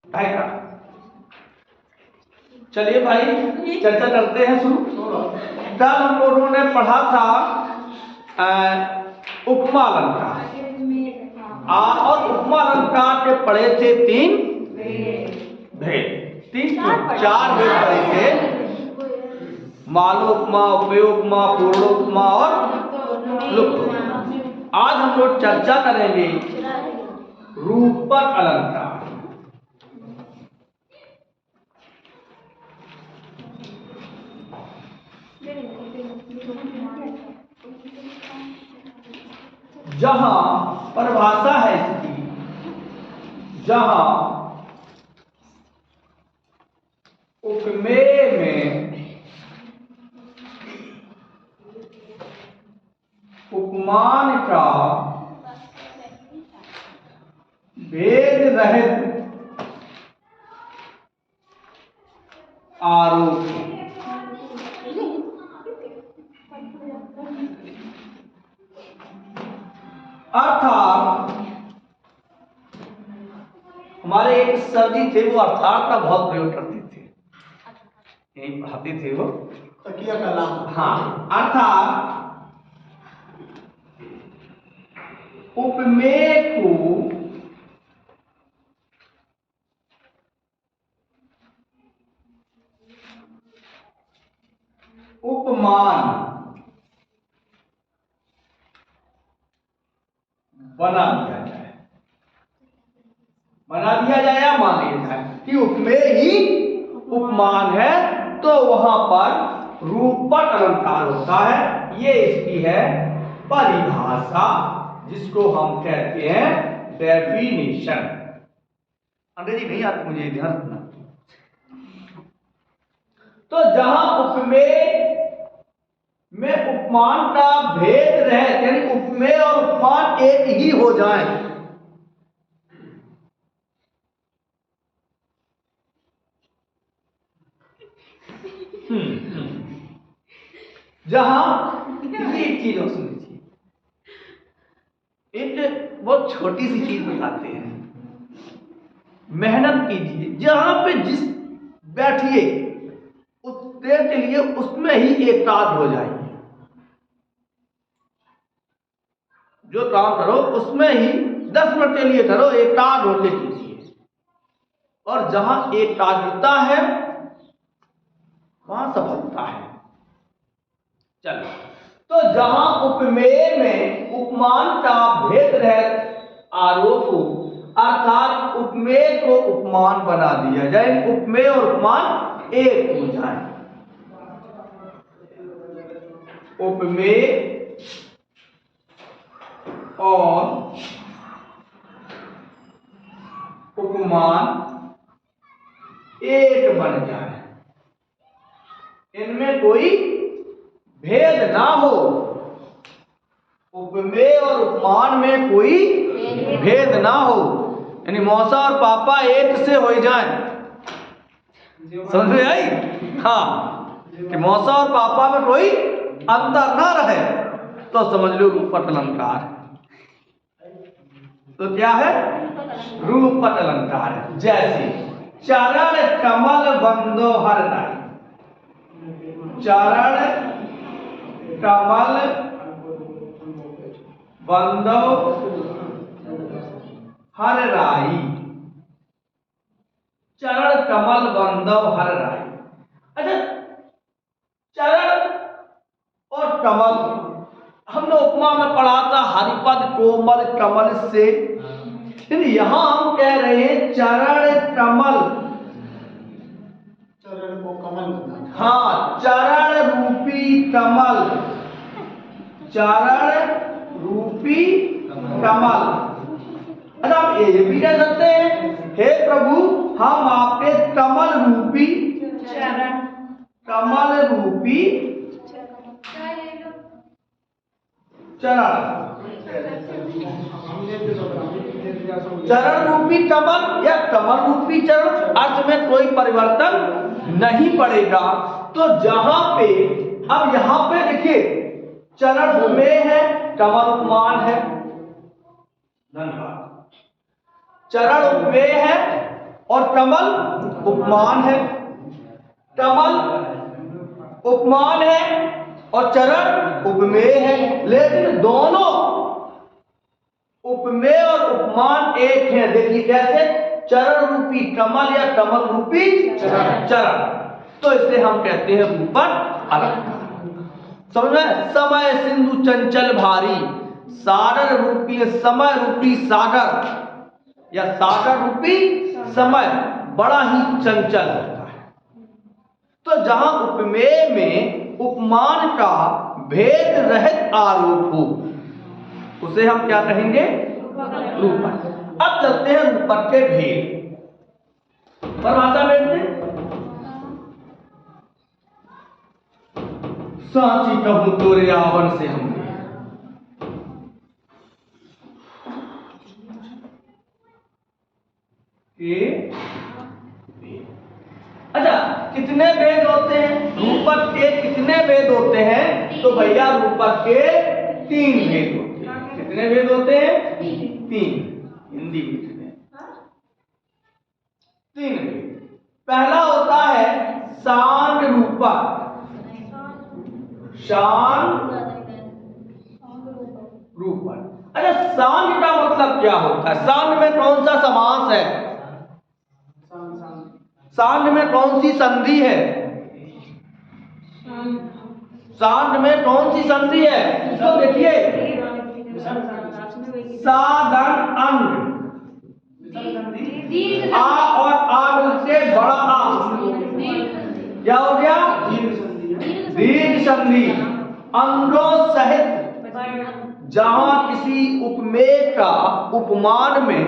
भाई का चलिए भाई चर्चा करते हैं शुरू। कल हम लोगों ने पढ़ा था उपमा अलंकार और उपमा अलंकार के पढ़े थे 3 भेद, 4 भेद पढ़े थे। मालोपमा, उपयोगमा, पूर्णोपमा और लुप्त। आज हम लोग चर्चा करेंगे रूपक अलंकार। जहां परिभाषा है इसकी, जहां उपमेय में उपमान का भेद रहित आरोप, अर्थात हमारे एक सर जी थे, वो अर्थात का बहुत प्रयोग करते थे, यही पढ़ाते थे वो तकिया कलाम। हाँ, अर्थात उपमेय को उपमान बना दिया जाए या मान लिया जाए कि उपमेय ही उपमान है, तो वहां पर रूपक अलंकार होता है। ये इसकी है परिभाषा, जिसको हम कहते हैं डेफिनेशन। अंग्रेजी नहीं आती मुझे, ध्यान रखना। तो जहां उपमेय में उपमान का भेद रहे, यानी उपमेय और उपमान एक ही हो जाए, जहां ये चीज हो सुनिए, एक बहुत छोटी सी चीज बताते हैं, मेहनत कीजिए, जहां पे जिस बैठिए उस देर के लिए उसमें ही एकाग्र हो जाइए। जो काम करो उसमें ही 10 मिनट के लिए करो, एकाग्र होकर कीजिए। और जहां एकाग्रता है वहां सफलता है। चलो, तो जहां उपमेय में उपमान का भेद रहित आरोप हो, अर्थात उपमेय को उपमान बना दिया जाए, उपमेय और उपमान एक हो जाए। उपमेय और उपमान एक बन जाए, इनमें कोई भेद ना हो। उपमेय और उपमान में कोई भेद ना हो, यानी मौसा और पापा एक से हो जाए। समझ में आई? हाँ, कि मौसा और पापा में कोई अंतर ना रहे, तो समझ लो रूपक अलंकार। तो क्या है? रूपक अलंकार है। जैसे चरण कमल बंदो हर नाई, चरण कमल बंदो हर राई, चरण कमल बंदो हर राई। अच्छा, चरण और कमल हमने उपमा में पढ़ा था, हरिपद कोमल कमल से, लेकिन यहां हम कह रहे हैं चरण कमल, चरण को कमल, हाँ, चरण रूपी कमल, चरण रूपी कमल। अच्छा, आप ये भी कह सकते हैं, हे प्रभु हम आपके कमल रूपी चरण, कमल रूपी चरण, चरण रूपी कमल या कमल रूपी चरण, अर्थ में कोई परिवर्तन नहीं पड़ेगा। तो जहां पे, अब यहां पे देखिए, चरण उपमेय है, कमल उपमान है। धन्यवाद। चरण उपमेय है, और कमल उपमान है। कमल उपमान है और चरण उपमेय है, लेकिन दोनों उपमेय और उपमान एक हैं। देखिए कैसे, चरण रूपी कमल या कमल रूपी चरण, तो इसे हम कहते हैं रूपक अलंकार। समझ में? समय सिंधु चंचल भारी, सागर रूपी समय रूपी सागर या सागर रूपी समय बड़ा ही चंचल होता है। तो जहां उपमेय में उपमान का भेद रहित आरोप हो उसे हम क्या कहेंगे? रूपक। अब चलते हैं रूपक के भेद परिभाषा में। सांची कहूं तोरे आवन से हमने, अच्छा कितने भेद होते हैं रूपक के? कितने भेद होते हैं? तो भैया रूपक के 3 भेद होते हैं। कितने भेद होते हैं? 3। हिंदी में 3 भेद। पहला होता है शांत रूपक। शांत रूपक। अच्छा शांत का मतलब क्या होता है? शांत में कौन सा समास है? शांत में कौन सी संधि है? शांत में कौन सी संधि है? तो देखिए साधन अंग, आ और आ मिलके बड़ा आ, क्या हो गया? दीर्घ संधि। अंगों सहित जहां किसी उपमेय का उपमान में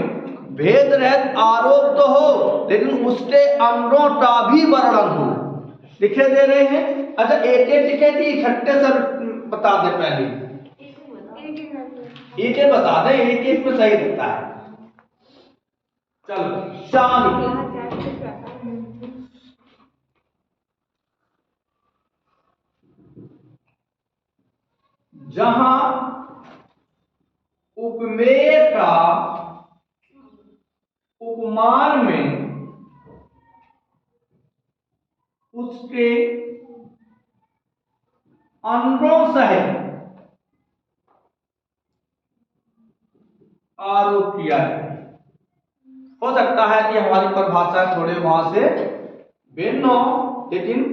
भेद रहित आरोप तो हो, लेकिन उसके अंगों का भी वर्णन हो। लिखे दे रहे हैं। अच्छा एक एक लिखे थी, इकट्ठे सब बता दे। पहले एक एक बता दे, एक एक में सही रहता है। चलो शांत, जहां उपमेय का उपमान में उसके अंगों सहित आरोप किया है। हो सकता है कि हमारी परिभाषा थोड़े वहां से भिन्न हो, लेकिन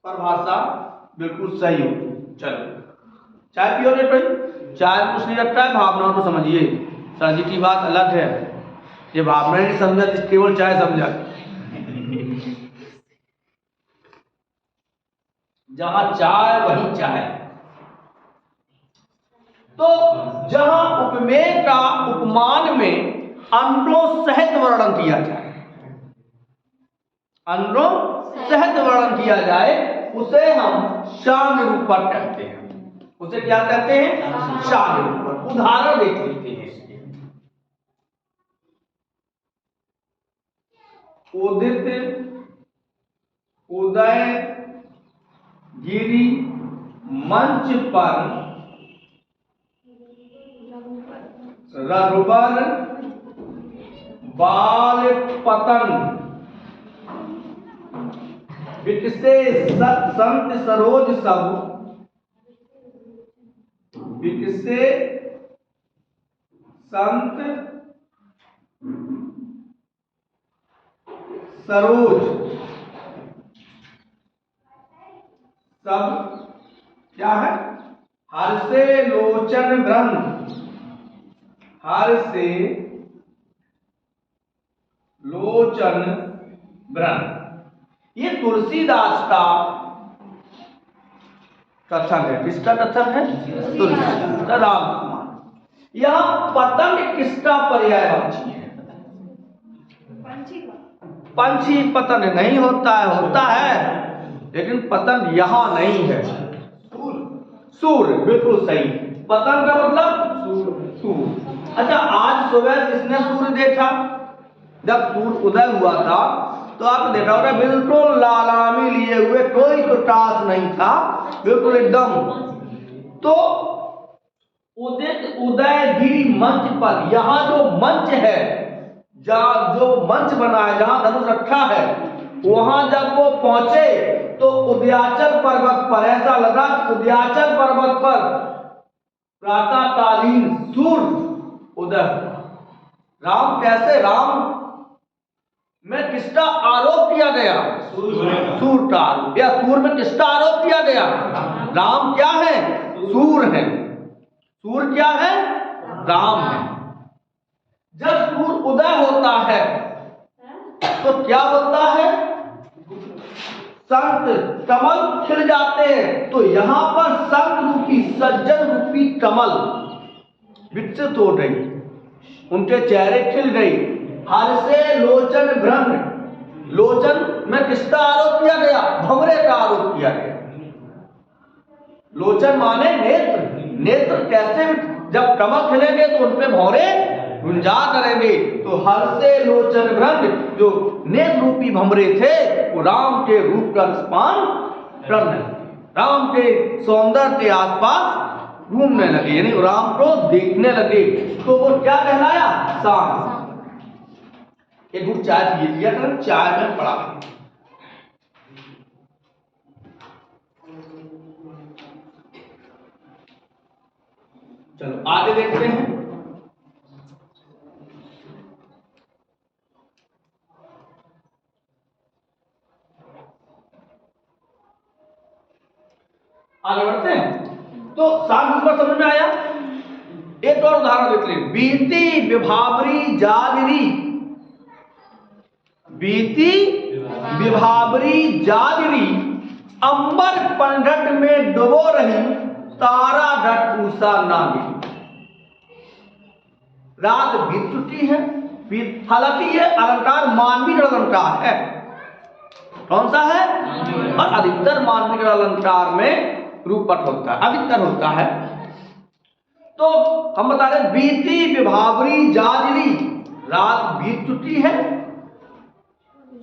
परिभाषा बिल्कुल सही हो। चलो चाय पियोगे? कोई चाय कुछ नहीं रखता है, भावनाओं को समझिए। शादी की बात अलग है, ये भावनाएं नहीं समझा, केवल चाय समझा। जहां चाय वही चाय। तो जहां उपमेय का उपमान में अंगों सहित वर्णन किया जाए, अंगों सहित वर्णन किया जाए, उसे हम शांत रूपक कहते हैं। उसे क्या कहते हैं? शांत रूपक। उदाहरण देख लेते हैं इसके। उदित उदय गिरी मंच पर रघुबर बाल पतन, विकसे संत सरोज सब, विकसे संत सरोज सब क्या है? हर से लोचन ब्रह्म, हर से लोचन ब्रह्म। ये तुलसीदास का कथन है। किसका कथन है? तुलसीदास का। राम यह पतंग किसका पर्यायवाची है? पंछी पतंग नहीं होता है, होता है, लेकिन पतंग यहां नहीं है। सूर्य, बिल्कुल सही। पतंग का मतलब सूर्य। अच्छा आज सुबह किसने सूर्य देखा? जब सूर्य उदय हुआ था तो आपने देखा होगा बिल्कुल लालामी लिए हुए, कोई प्रकाश नहीं था, बिल्कुल एकदम। तो उदित उदय गिरी मंच पर, यहां जो मंच है जहाँ जो मंच बना है, जहाँ धनुष रखा है, वहां जब वो पहुंचे तो उदयाचल पर्वत पर ऐसा लगा कि उदयाचल पर्वत पर प्रातःकालीन सूर्य उदय हुआ। राम कैसे? राम में किसका आरोप किया गया? सूर्य का आरोप। या सूर्य में किसका आरोप किया गया? राम क्या है? सूर्य है। सूर्य क्या है? राम है। जब सूर्य उदय होता है तो क्या होता है? संत कमल खिल जाते हैं। तो यहां पर संत रूपी, सज्जन रूपी कमल विकसित हो गई, उनके चेहरे खिल गई। हर्षे लोचन भ्रम। लोचन में किसका आरोप किया गया? भंवरे का आरोप किया गया। लोचन माने नेत्र। नेत्र कैसे? जब कमल खिलेंगे तो उनपे भंवरे गुंजा करेंगे। तो हर्षे लोचन भ्रम, जो नेत्र रूपी भंवरे थे, वो राम के रूप का स्पान करने लगे, राम के सौंदर्य के आसपास घूमने लगे, यानी राम को देखने लगे। तो वो क्या कहलाया? शांत। एक घूट चाय पी लिया करें, चाय में पड़ा। चलो आगे देखते हैं। आगे बढ़ते हैं। तो शांत पर समझ में आया। एक और उदाहरण देख लें। बीती विभावरी जागरी। बीती विभावरी जागरी, अंबर पंडट में डुबो रही, तारा डट उषा ना मिली। रात बीत चुकी है। हालांकि यह अलंकार मानवीय अलंकार है। कौन सा है? और अधिकतर मानवीय अलंकार में रूपक होता है, अधिकतर होता है। तो हम बता रहे बीती विभावरी जागरी, रात बीत चुकी है,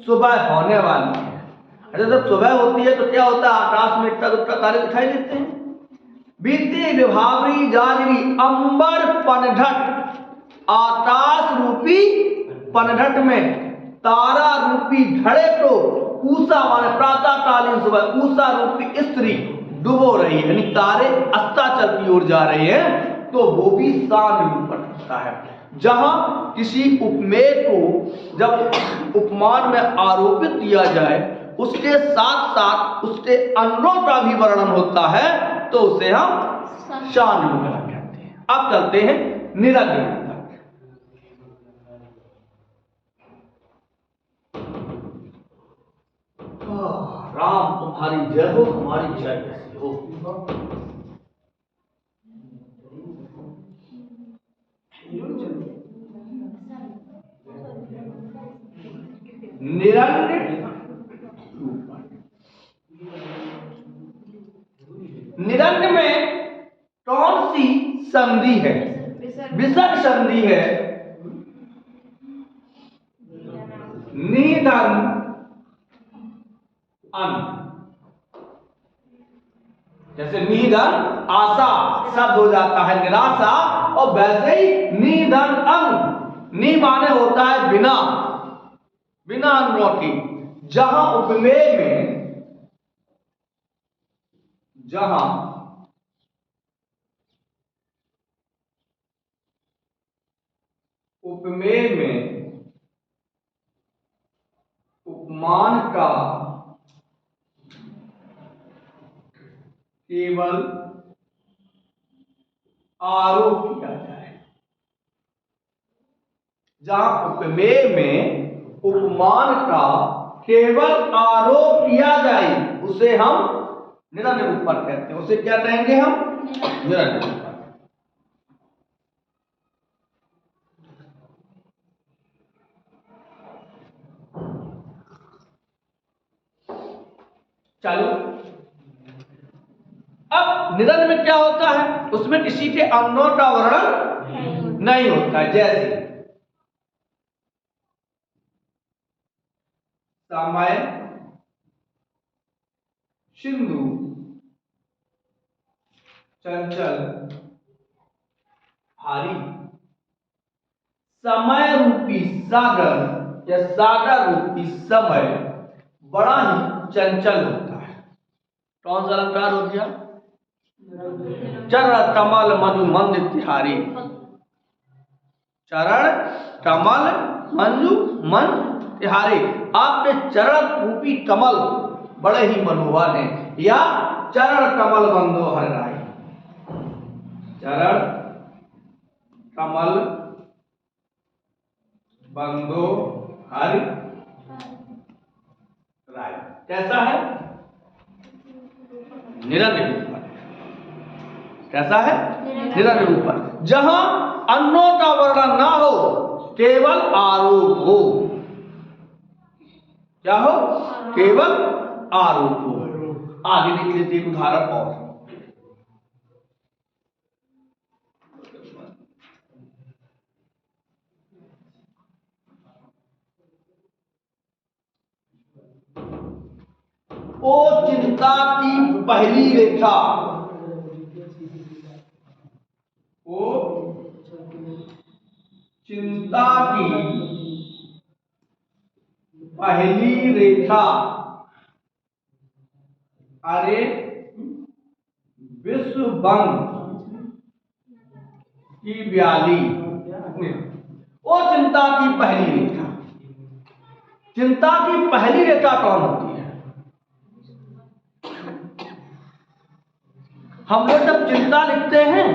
सुबह होने वाली है। अच्छा, जब सुबह होती है तो क्या होता है? आकाश में इतना दुखता तारे दिखाई देते हैं। बीती विभावरी जागरी, अंबर पनघट, आकाश रूपी पनघट में तारा रूपी घड़े को उषा माने प्रातःकालीन सुबह, उषा रूपी स्त्री डुबो रही है, यानी तारे अस्ताचल की ओर जा रहे हैं। तो वो भी शांत रूप होता है। जहां किसी उपमेय को जब उपमान में आरोपित किया जाए, उसके साथ साथ उसके अंगों का भी वर्णन होता है, तो उसे हम शांत रूप कहते हैं। अब चलते हैं निरंग रूप। राम तुम्हारी जय हो, हमारी जय कैसी हो। निरंग निरंग में कौन सी संधि है? विसर्ग संधि है। निधन अन, जैसे निधन आशा शब्द हो जाता है निराशा, और वैसे ही निधन अंग, नि माने होता है बिना, बिना अनरोटी। जहां उपमेय में, जहां उपमेय में उपमान का केवल आरोप किया जाए, जहां उपमेय में उपमान का केवल आरोप किया जाए, उसे हम निरंग रूपक कहते हैं। उसे क्या कहेंगे हम? निरंग रूपक। चलो, अब निरंग में क्या होता है? उसमें किसी के अंगों का वर्णन नहीं होता है। जैसे समय, सिंधु, चंचल, भारी, समय रूपी सागर या सागर रूपी समय बड़ा ही चंचल होता है। कौन सा अलंकार हो गया? चरण कमल मधु मंद तिहारी। चरण कमल मंजू मन तिहारी। आपके चरण रूपी कमल बड़े ही मनोहर हैं, या चरण कमल बंदो हर राय। चरण कमल बंदो हर राय। कैसा है? निरंजन रूपर। कैसा है? निरंजन रूपर। जहां अन्नों का वर्णन ना हो, केवल आरोप हो। क्या हो? केवल आरोप हो। आगे लिख लेते हैं उदाहरण और। ओ चिंता की पहली रेखा। ओ चिंता की पहली रेखा। अरे विश्व बंग की ब्याली। ओ चिंता की पहली रेखा। चिंता की पहली रेखा कौन होती है? हम लोग जब चिंता लिखते हैं,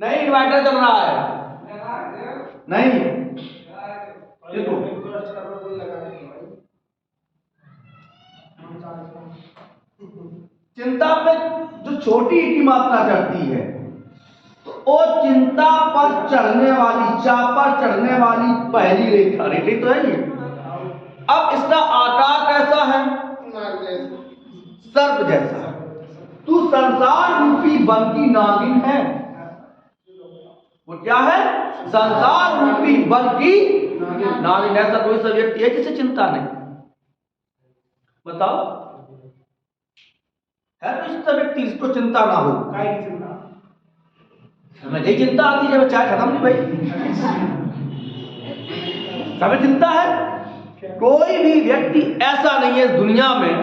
नहीं इन्वर्टर चल रहा है, नहीं चिंता पे जो छोटी की मात्रा चढ़ती है, तो वो चिंता पर चढ़ने वाली, चा पर चढ़ने वाली पहली रेखा। रेखा तो है ये। अब इसका आकार कैसा है? सर्प जैसा। तू संसार रूपी वन की नागिन है। वो क्या है? संसार रूपी वन की नागिन। ऐसा कोई सा व्यक्ति है जिसे चिंता नहीं? बताओ, है तो ऐसा व्यक्ति जिसको चिंता ना हो? हमें यही चिंता आती है जब चाय खत्म नहीं भाई। हमें चिंता है। कोई भी व्यक्ति ऐसा नहीं है इस दुनिया में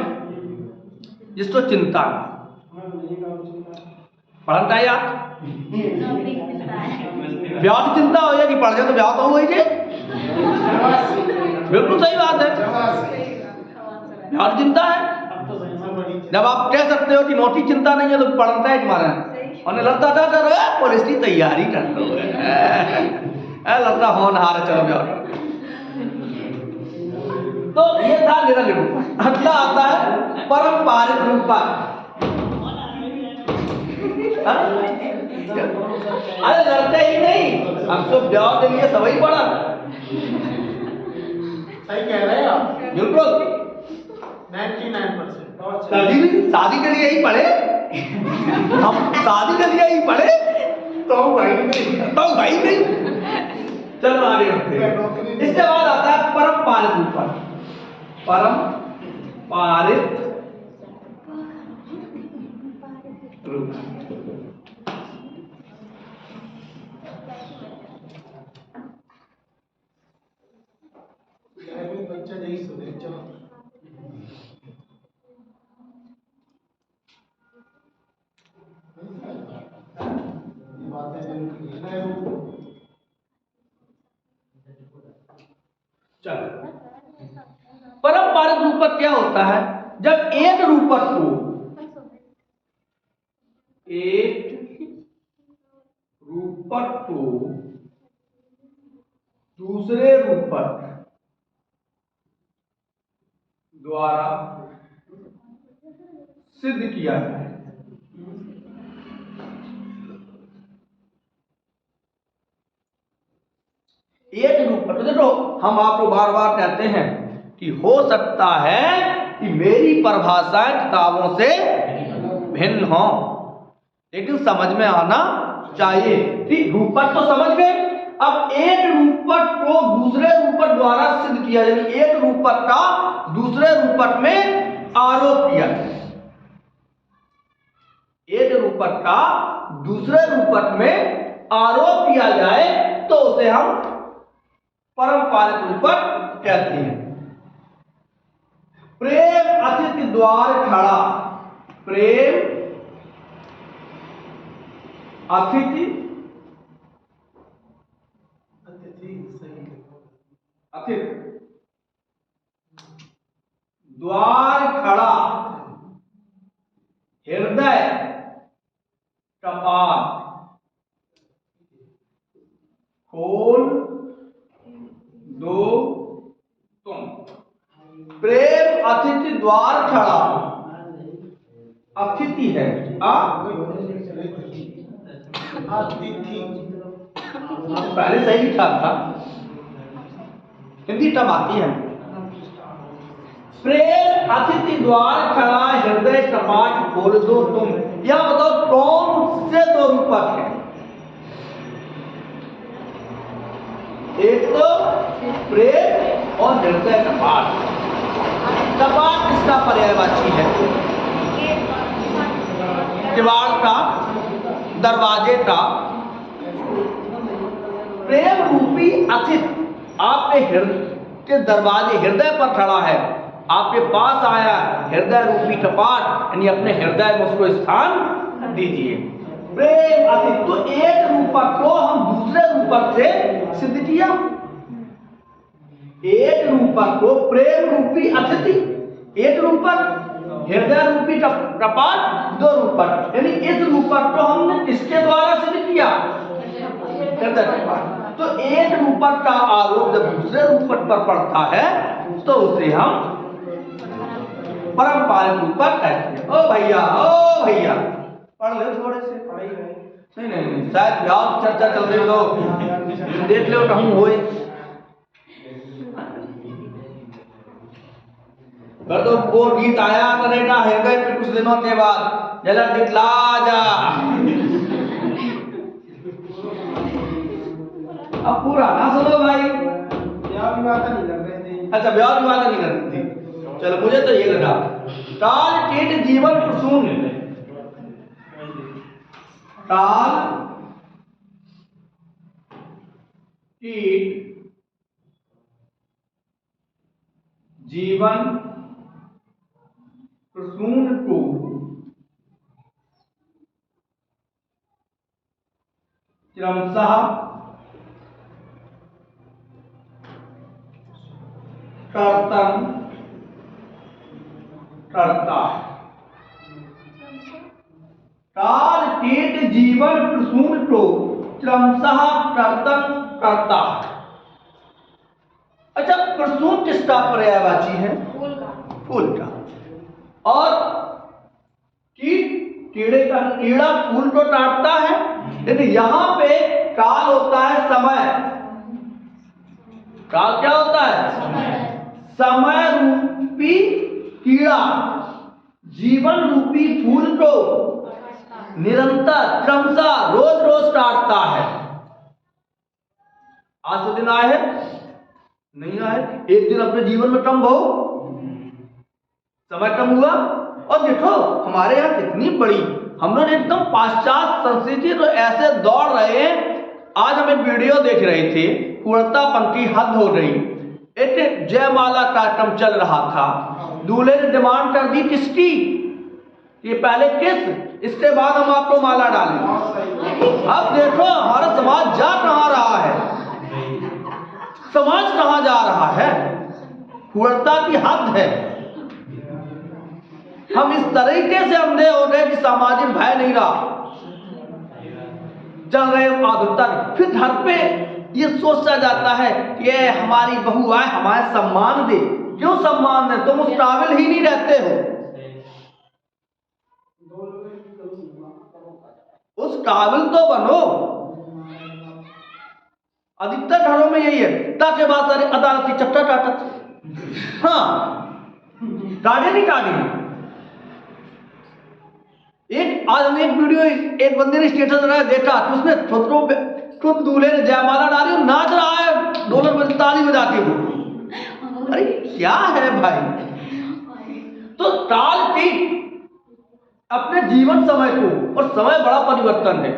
जिसको चिंता ना। पढ़ता है यार, ब्याह की चिंता हो जाएगी, पढ़ जाए तो ब्याह तो हो ही। बिल्कुल सही बात है, ब्याह की चिंता है। जब आप कह सकते हो कि नौकरी चिंता नहीं है तो पढ़ता है तुम्हारा, और लगता क्या कर रहे हो? पुलिस की तैयारी कर रहे हो। लगता होनहार है, चलो ब्याह। तो ये था निरंजन रूप। अगला आता है परम्परिक रूपा। अरे लड़ते ही नहीं, हम तो ब्याह के लिए सभी पढ़ा। सही कह रहे हैं आप, बिल्कुल 99%। शादी के लिए ही पढ़े हम, शादी के लिए ही पढ़े तो भाई नहीं। चलो आगे बढ़ते हैं। इसके बाद आता है परम्परिक रूपा। परम्परिक रूप। बच्चा यही सुने। चलो परम्परिक रूपक क्या होता है? जब एक रूपक को दूसरे रूपक द्वारा सिद्ध किया जाए। एक रूपक, तो देखो हम आपको बार बार कहते हैं कि हो सकता है कि मेरी परिभाषाएं किताबों से भिन्न हो, लेकिन समझ में आना चाहिए। ठीक, रूपक तो समझ गए। अब एक रूपक को दूसरे रूपक द्वारा सिद्ध किया, यानी एक रूपक का दूसरे रूपक में आरोप किया जाए। एक रूपक का दूसरे रूपक में आरोप किया जाए तो उसे हम परम पालित रूपक कहते हैं। प्रेम अतिथि द्वार खड़ा, प्रेम अतिथि अतिथि द्वार खड़ा, हृदय कपाट खोल दो तुम। प्रेम अतिथि द्वार खड़ा, अतिथि है पहले सही लिखा था, हिंदी टर्म आती है। प्रेम अतिथि द्वार खड़ा, हृदय कपाट खोल दो तुम। यह बताओ कौन से दो रूपक है? एक तो प्रेम और हृदय कपाट। कपाट किसका पर्यायवाची है? किवाड़ का, दरवाजे का। प्रेम रूपी अतिथि आपके हृदय के दरवाजे, हृदय पर खड़ा है, आपके पास आया, हृदय रूपी कपाट, यानी अपने हृदय में उसको स्थान दीजिए। प्रेम अतिथि, तो एक रूपक को हम दूसरे रूपक से सिद्ध किया। एक रूपक को प्रेम रूपी अतिथि एक रूपक, हृदय रूपी कपाट दो रूपक, यानी इस रूपक को हमने किसके द्वारा सिद्ध किया? हृदय कपाट। तो एक रूपक का आरोप जब दूसरे रूपक पर पड़ता है तो उसे हम परम पालित रूपक कहते हैं। ओ भैया पढ़ लो थोड़े से। नहीं शायद व्यास चर्चा चल रही हो, देख लो कहूँ होए कर दो। वो गीत आया करेगा हृदय पे कुछ दिनों के बाद, जला दिखला जा। अब पूरा ना सुनो भाई, ब्याह विवाह नहीं कर रहे थे। अच्छा ब्याह विवाह नहीं कर रही थी, चलो मुझे तो ये लगा। काल कीट जीवन प्रसून, काल कीट जीवन प्रसून को क्रमशः कर्तन करता। काल कीट जीवन प्रसून को क्रमशः कर्तन करता। अच्छा, प्रसून किसका पर्यायवाची है? फूल का। और कीड़े का, कीड़ा फूल को काटता है, लेकिन यहां पे काल होता है समय। काल क्या होता है? समय रूपी कीड़ा जीवन रूपी फूल को निरंतर क्रमशः रोज रोज काटता है। आज तो दिन आए हैं? नहीं आए। एक दिन अपने जीवन में कम हो, समय कम हुआ। और देखो हमारे यहाँ कितनी बड़ी, हम लोग एकदम पाश्चात्य संस्कृति तो ऐसे दौड़ रहे हैं। आज हम एक वीडियो देख रहे थे, पूर्णतापन की हद हो गई। एक जयमाला कार्यक्रम चल रहा था, दूल्हे ने डिमांड कर दी किसकी? ये पहले किस, इसके बाद हम आपको माला डालेंगे। अब देखो हमारा समाज जा कहां रहा है, समाज कहां जा रहा है? पूर्णता की हद है। हम इस तरीके से अंधे हो गए कि सामाजिक भय नहीं रहा, चल रहे आधुनिकता। फिर घर पे ये सोचा जाता है कि ये हमारी बहू आए हमारे सम्मान दे। क्यों सम्मान दे? तुम उस काबिल ही नहीं रहते हो, उस काबिल तो बनो। अधिकतर घरों में यही है, ताकि बात सारी अदालती चट्टा काटा। हाँ, गाड़ी नहीं काटी। एक आज हमने एक वीडियो, एक बंदे ने स्टेटस लगाया, देखा तो उसने छोटों पे खुद दूल्हे ने जयमाला डाली और नाच रहा है, ढोलक बज ताली बजाती हो। अरे क्या है भाई? तो काल की अपने जीवन समय को, और समय बड़ा परिवर्तन है।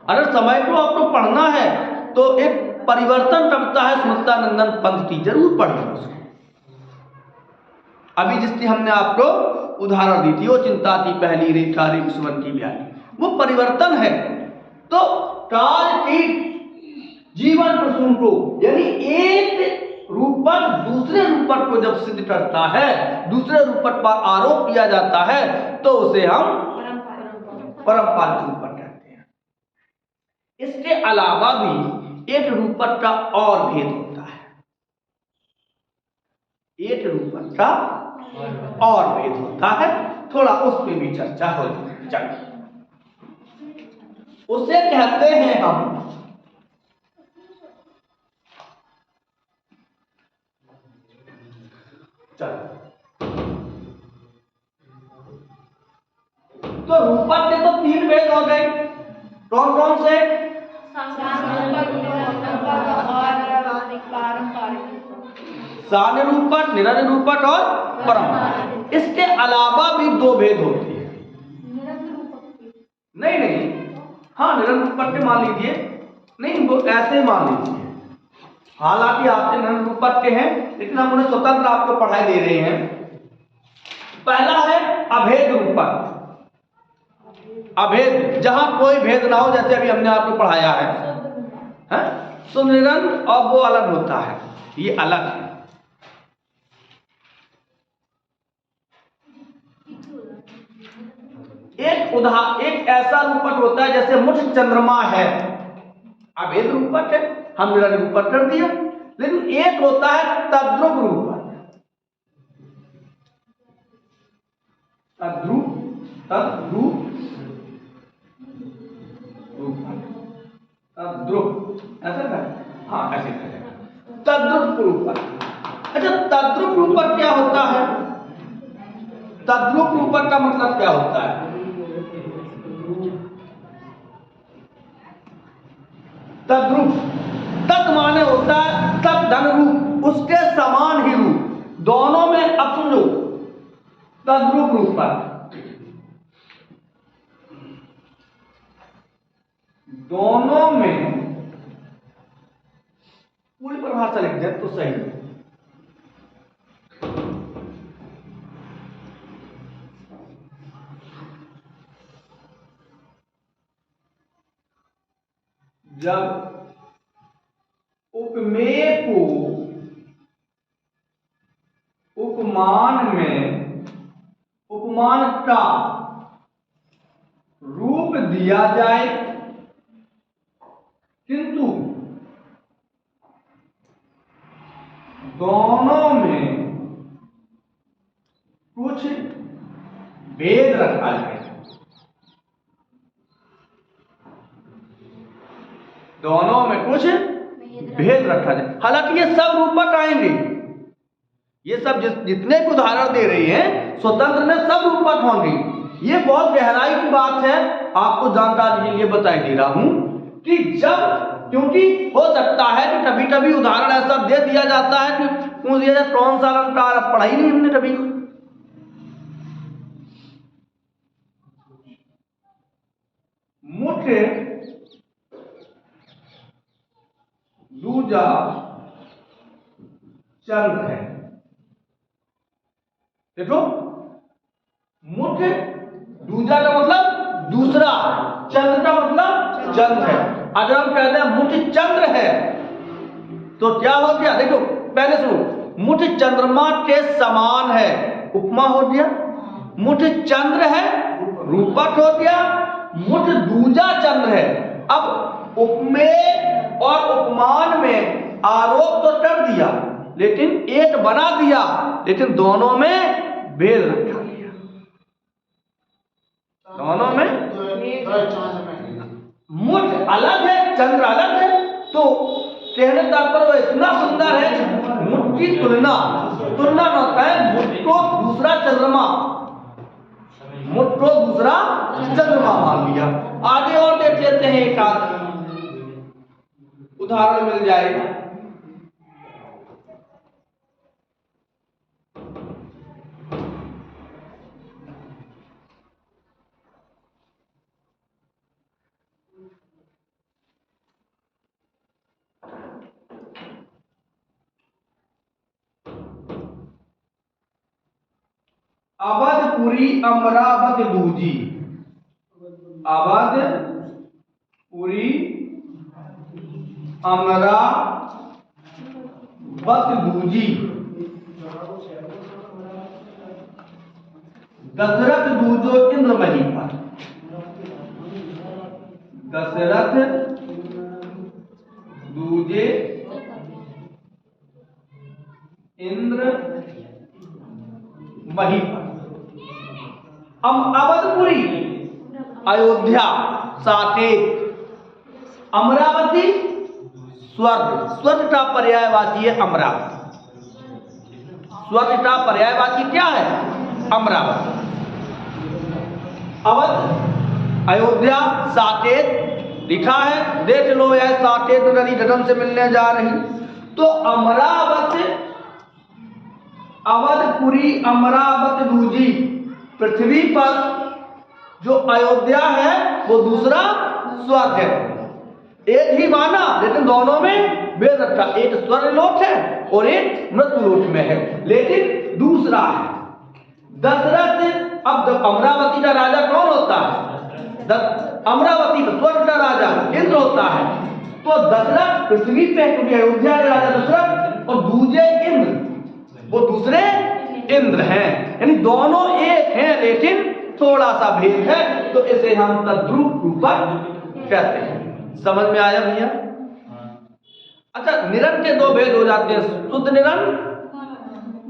अगर समय को आपको पढ़ना है तो एक परिवर्तन टपकता है सुमित्रानंदन पंत की, जरूर पढ़ना उसको। अभी जिसकी हमने आपको उदाहरण दी थी, वो चिंता की पहली रेखा रे सुवन की ब्याली, वो परिवर्तन है। तो काल की जीवन प्रसून को, यानी एक रूपक दूसरे रूपक को जब सिद्ध करता है, दूसरे रूपक पर आरोप किया जाता है, तो उसे हम परंपरागत रूपक कहते हैं। इसके अलावा भी एक रूपक का और भेद होता है, एक रूपक का और भेद होता है, थोड़ा उस पर भी चर्चा हो जाए। उसे कहते हैं हम तो रूपक के तो 3 भेद हो गए, कौन कौन से? सानिरूपक, निरनिरूपक और परंपरागत। इसके अलावा भी 2 भेद होते हैं। नहीं, हाँ निरनिरूपक के मान लीजिए, नहीं वो ऐसे मान लीजिए, हालांकि आपसे निरनिरूपक के हैं, लेकिन हम उन्हें स्वतंत्र आपको पढ़ाई दे रहे हैं। पहला है अभेद रूपक। अभेद, जहां कोई भेद ना हो, जैसे अभी हमने आपको पढ़ाया है सुनिरन, और वो अलग होता है, ये अलग है। एक ऐसा रूपक होता है जैसे मुठ चंद्रमा है, अभेद रूपक है, हम निरनिरूपक कर दिया। लेकिन एक होता है तद्रुप रूपक। तद्रुप ऐसा है, हाँ ऐसे करें, तद्रुप रूपक। अच्छा, तद्रुप रूपक क्या होता है? तद्रुप रूपक का मतलब क्या होता है? तद्रुप, तत् माने होता है तत् धन रूप, उसके समान ही रूप, दोनों में। अब सुन लो, तद्रुप रूपक दोनों में, पूरी परिभाषा लिख दे तो सही है। जब उपमेय को उपमान में उपमान का रूप दिया जाए, किंतु दोनों में कुछ भेद रखा जाए, दोनों में कुछ भेद रखा जाए। हालांकि ये सब रूपक आएंगे, ये सब जितने भी उदाहरण दे रही हैं स्वतंत्र में सब रूपक होंगे। ये बहुत गहराई की बात है, आपको जानकारी के लिए बताई दे रहा हूं कि क्योंकि हो सकता है कि कभी कभी उदाहरण ऐसा दे दिया जाता है कि पूछ दिया जाए कौन सा अलंकार, अब पढ़ा ही नहीं हमने कभी। मुख्य दूजा चंद्र है। देखो, मुख्य दूजा का मतलब दूसरा, चंद्र का मतलब चंद्र है। अगर हम कहते हैं मुठ चंद्र है तो क्या हो गया? देखो पहले सुनो, मुठ चंद्रमा के समान है, उपमा हो गया। मुठ चंद्र है, रूपक हो गया। मुठ दूजा चंद्र है। अब उपमेय और उपमान में आरोप तो कर दिया, लेकिन एक बना दिया, लेकिन दोनों में भेद रखा गया, दोनों में। मुठ अलग है, चंद्र अलग है, तो कहने तात्पर्य वो इतना सुंदर है, मुठ की तुलना न होता है, मुठ को दूसरा चंद्रमा, मुठ को दूसरा चंद्रमा मान लिया। आगे और देख लेते हैं, एक आध उदाहरण मिल जाएगा। अवधपुरी अमरावत दूजी, अवधपुरी अमरावत दूजी, दशरथ दूजो इंद्रमही पर, दशरथ दूजे इंद्रमही पर। अवधपुरी अयोध्या, साकेत, अमरावती स्वर्ग, स्वर्ग का पर्यायवाची है अमरावती, स्वर्ग का पर्यायवाची क्या है? अमरावती। अवध, अयोध्या, साकेत लिखा है, देख लो यह साकेत नदी गगन से मिलने जा रही। तो अमरावती, अवधपुरी अमरावत दूजी, पृथ्वी पर जो अयोध्या है वो दूसरा स्वर्ग है। एक ही माना लेकिन दोनों में भेद रखा, एक स्वर्गलोक है और एक मृत्युलोक में है, लेकिन दूसरा है दशरथ। अब जब अमरावती का राजा कौन होता है? अमरावती का स्वर्ग का राजा इंद्र होता है। तो दशरथ पृथ्वी पे, क्योंकि अयोध्या के राजा दशरथ और दूजे इंद्र, वो दूसरे इंद्र हैं, यानी दोनों एक हैं लेकिन थोड़ा सा भेद है, तो इसे हम तद्रूप रूपक कहते हैं। समझ में आया भैया? अच्छा, निरन के दो भेद हो जाते हैं, शुद्ध निरन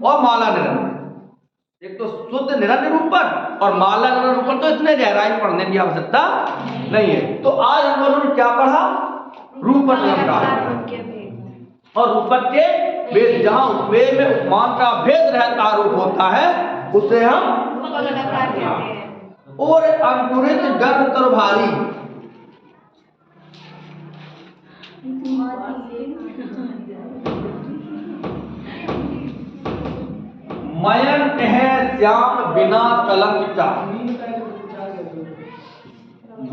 और माला निरन। एक तो शुद्ध निरन रूपक और माला निरन रूपक, तो इतने गहराई पढ़ने की आवश्यकता नहीं है। तो आज हम लोगों ने क्या पढ़ा? रूपक अलंकार और रूपक के भेद। जहां उपमेय में उपमान का भेद रहता रूप होता है उसे हम कहते हैं। और अंकुरित गर्भ तर भारी, मयंक है श्याम बिना कलंक का,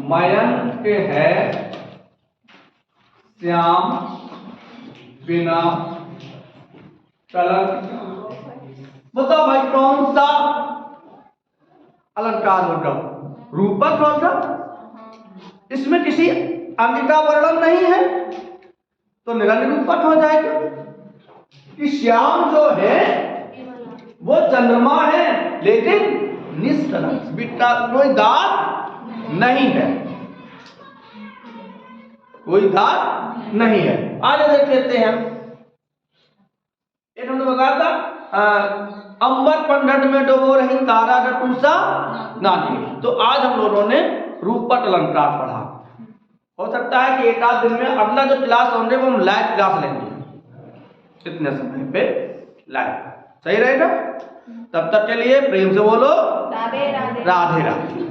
मयंक है श्याम बिना कलंक का। बताओ भाई कौन सा अलंकार होगा? रूपक होगा, इसमें किसी अंग का वर्णन नहीं है तो निरंतर रूपक हो जाएगा। कि श्याम जो है वो चंद्रमा है लेकिन निष्कलंक, बिट्टा कोई दाग नहीं है, कोई दाग नहीं है। आगे देख लेते हैं। एक हमने बताया था अंबर पंडट में डुबो रही तारा का टूसा नानी। तो आज हम लोगों ने रूपक अलंकार पढ़ा। हो सकता है कि एक आध दिन में अगला जो क्लास होंगे वो हम लाइव क्लास लेंगे, इतने समय पे लाइव, सही रहेगा? तब तक के लिए प्रेम से बोलो राधे राधे। राधे राधे।